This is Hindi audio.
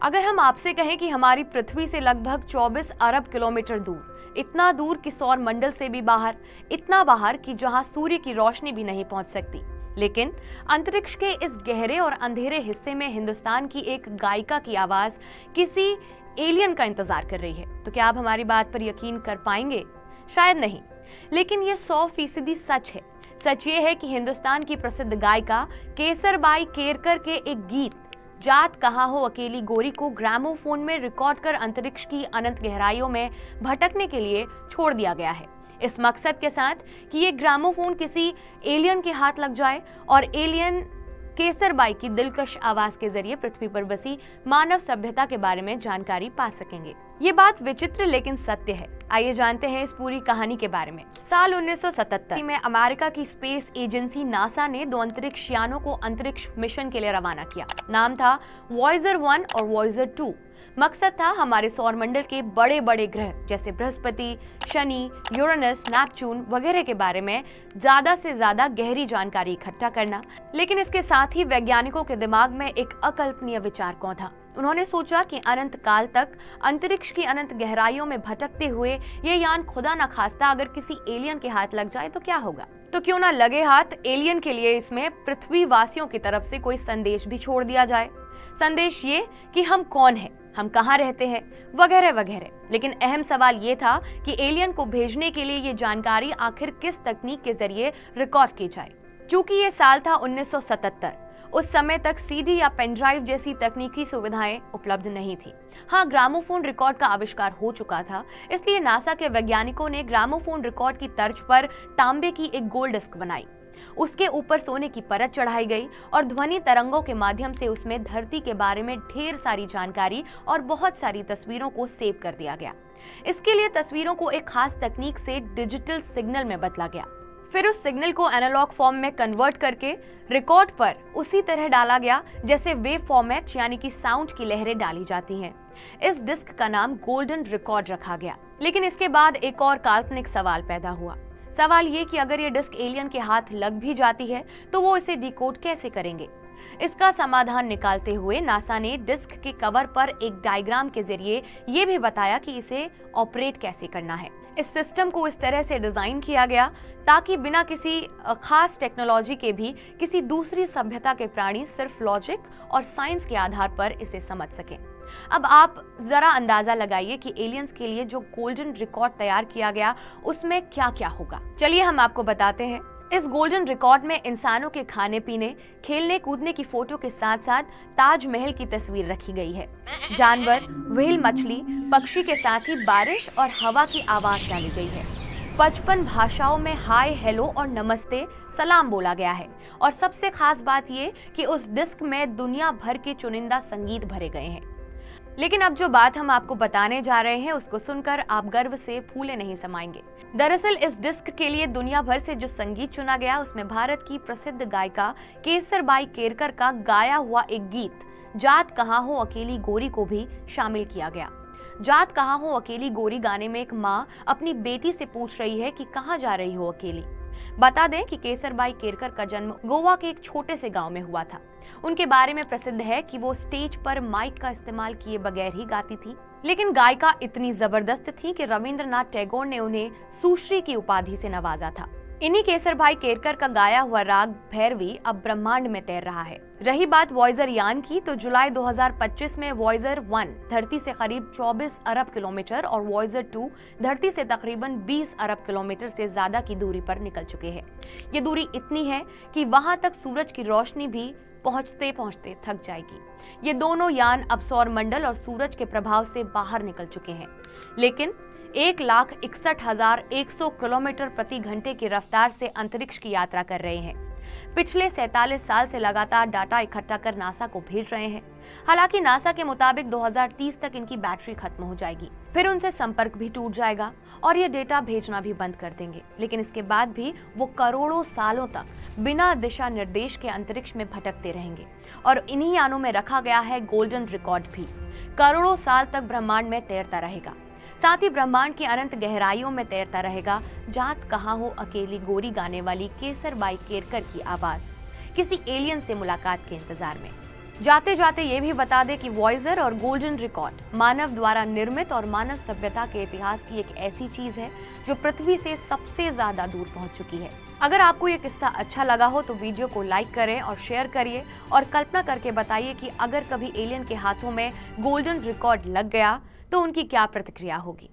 अगर हम आपसे कहें कि हमारी पृथ्वी से लगभग 24 अरब किलोमीटर दूर, इतना दूर कि सौर मंडल से भी बाहर, इतना बाहर कि जहां सूर्य की रोशनी भी नहीं पहुंच सकती, लेकिन अंतरिक्ष के इस गहरे और अंधेरे हिस्से में हिंदुस्तान की एक गायिका की आवाज किसी एलियन का इंतजार कर रही है, तो क्या आप हमारी बात पर यकीन कर पाएंगे? शायद नहीं, लेकिन ये 100% सच है। सच ये है कि हिंदुस्तान की प्रसिद्ध गायिका केसरबाई केरकर के एक गीत जात कहाँ हो अकेली गोरी को ग्रामोफोन में रिकॉर्ड कर अंतरिक्ष की अनंत गहराइयों में भटकने के लिए छोड़ दिया गया है, इस मकसद के साथ कि ये ग्रामोफोन किसी एलियन के हाथ लग जाए और एलियन केसरबाई की दिलकश आवाज के जरिए पृथ्वी पर बसी मानव सभ्यता के बारे में जानकारी पा सकेंगे। ये बात विचित्र लेकिन सत्य है। आइए जानते हैं इस पूरी कहानी के बारे में। साल 1977 में अमेरिका की स्पेस एजेंसी नासा ने 2 अंतरिक्ष यानों को अंतरिक्ष मिशन के लिए रवाना किया। नाम था वॉयेजर 1 और वॉयेजर 2। मकसद था हमारे सौरमंडल के बड़े बड़े ग्रह जैसे बृहस्पति, शनि, यूरेनस, नेपच्यून वगैरह के बारे में ज्यादा से ज्यादा गहरी जानकारी इकट्ठा करना। लेकिन इसके साथ ही वैज्ञानिकों के दिमाग में एक अकल्पनीय विचार कौन था। उन्होंने सोचा कि अनंत काल तक अंतरिक्ष की अनंत गहराइयों में भटकते हुए ये यान खुदा न खास्ता अगर किसी एलियन के हाथ लग जाए तो क्या होगा। तो क्यों ना लगे हाथ एलियन के लिए इसमें पृथ्वी वासियों की तरफ से कोई संदेश भी छोड़ दिया जाए। संदेश ये कि हम कौन हैं, हम कहाँ रहते हैं, वगैरह वगैरह। लेकिन अहम सवाल ये था कि एलियन को भेजने के लिए ये जानकारी आखिर किस तकनीक के जरिए रिकॉर्ड की जाए। क्योंकि ये साल था 1977, उस समय तक सीडी या पेन ड्राइव जैसी तकनीकी सुविधाएं उपलब्ध नहीं थी। हाँ, ग्रामोफोन रिकॉर्ड का आविष्कार हो चुका था, इसलिए नासा के वैज्ञानिकों ने ग्रामोफोन रिकॉर्ड की तर्ज पर तांबे की एक गोल डिस्क बनाई। उसके ऊपर सोने की परत चढ़ाई गई और ध्वनि तरंगों के माध्यम से उसमें धरती के बारे में ढेर सारी जानकारी और बहुत सारी तस्वीरों को सेव कर दिया गया। इसके लिए तस्वीरों को एक खास तकनीक से डिजिटल सिग्नल में बदला गया। फिर उस सिग्नल को एनालॉग फॉर्म में कन्वर्ट करके रिकॉर्ड पर उसी तरह डाला गया जैसे वेव फॉर्मेट यानी कि साउंड की लहरें डाली जाती हैं। इस डिस्क का नाम गोल्डन रिकॉर्ड रखा गया। लेकिन इसके बाद एक और काल्पनिक सवाल पैदा हुआ। सवाल ये कि अगर ये डिस्क एलियन के हाथ लग भी जाती है तो वो इसे डिकोड कैसे करेंगे। इसका समाधान निकालते हुए नासा ने डिस्क के कवर पर एक डायग्राम के जरिए ये भी बताया कि इसे ऑपरेट कैसे करना है। इस सिस्टम को इस तरह से डिजाइन किया गया ताकि बिना किसी खास टेक्नोलॉजी के भी किसी दूसरी सभ्यता के प्राणी सिर्फ लॉजिक और साइंस के आधार पर इसे समझ सकें। अब आप जरा अंदाजा लगाइए कि एलियंस के लिए जो गोल्डन रिकॉर्ड तैयार किया गया उसमें क्या क्या होगा। चलिए हम आपको बताते हैं। इस गोल्डन रिकॉर्ड में इंसानों के खाने पीने, खेलने कूदने की फोटो के साथ साथ ताजमहल की तस्वीर रखी गई है। जानवर, व्हेल मछली, पक्षी के साथ ही बारिश और हवा की आवाज डाली गई है। 55 भाषाओं में हाय, हेलो और नमस्ते, सलाम बोला गया है। और सबसे खास बात ये कि उस डिस्क में दुनिया भर के चुनिंदा संगीत भरे गए हैं। लेकिन अब जो बात हम आपको बताने जा रहे हैं उसको सुनकर आप गर्व से फूले नहीं समाएंगे। दरअसल इस डिस्क के लिए दुनिया भर से जो संगीत चुना गया उसमें भारत की प्रसिद्ध गायिका केसरबाई केरकर का गाया हुआ एक गीत जात कहाँ हो अकेली गोरी को भी शामिल किया गया। जात कहाँ हो अकेली गोरी गाने में एक माँ अपनी बेटी से पूछ रही है कि कहाँ जा रही हो अकेली। बता दें कि केसरबाई केरकर का जन्म गोवा के एक छोटे से गांव में हुआ था। उनके बारे में प्रसिद्ध है कि वो स्टेज पर माइक का इस्तेमाल किए बगैर ही गाती थी। लेकिन गायिका इतनी जबरदस्त थी कि रविंद्रनाथ टैगोर ने उन्हें सुश्री की उपाधि से नवाजा था। इन्हीं केसरबाई केरकर का गाया हुआ राग भैरवी अब ब्रह्मांड में तैर रहा है। रही बात वॉयेजर यान की, तो जुलाई 2025 में वॉयेजर 1 धरती से करीब 24 अरब किलोमीटर और वॉयेजर 2 धरती से तकरीबन 20 अरब किलोमीटर से ज्यादा की दूरी पर निकल चुके हैं। ये दूरी इतनी है कि वहां तक सूरज की रोशनी भी पहुंचते पहुंचते थक जाएगी। ये दोनों यान अब सौर मंडल और सूरज के प्रभाव से बाहर निकल चुके हैं, लेकिन 1,61,100 किलोमीटर प्रति घंटे की रफ्तार से अंतरिक्ष की यात्रा कर रहे हैं। पिछले 47 साल से लगातार डाटा इकट्ठा कर नासा को भेज रहे हैं। हालांकि नासा के मुताबिक 2030 तक इनकी बैटरी खत्म हो जाएगी, फिर उनसे संपर्क भी टूट जाएगा और ये डेटा भेजना भी बंद कर देंगे। लेकिन इसके बाद भी वो करोड़ों सालों तक बिना दिशा निर्देश के अंतरिक्ष में भटकते रहेंगे। और इन्हीं यानों में रखा गया है गोल्डन रिकॉर्ड भी करोड़ों साल तक ब्रह्मांड में तैरता रहेगा। साथ ही ब्रह्मांड की अनंत गहराइयों में तैरता रहेगा जात कहाँ हो अकेली गोरी गाने वाली केसरबाई केरकर की आवाज, किसी एलियन से मुलाकात के इंतजार में। जाते जाते ये भी बता दें कि वॉयेजर और गोल्डन रिकॉर्ड मानव द्वारा निर्मित और मानव सभ्यता के इतिहास की एक ऐसी चीज है जो पृथ्वी से सबसे ज्यादा दूर पहुंच चुकी है। अगर आपको ये किस्सा अच्छा लगा हो तो वीडियो को लाइक करें और शेयर करिए और कल्पना करके बताइए कि अगर कभी एलियन के हाथों में गोल्डन रिकॉर्ड लग गया तो उनकी क्या प्रतिक्रिया होगी।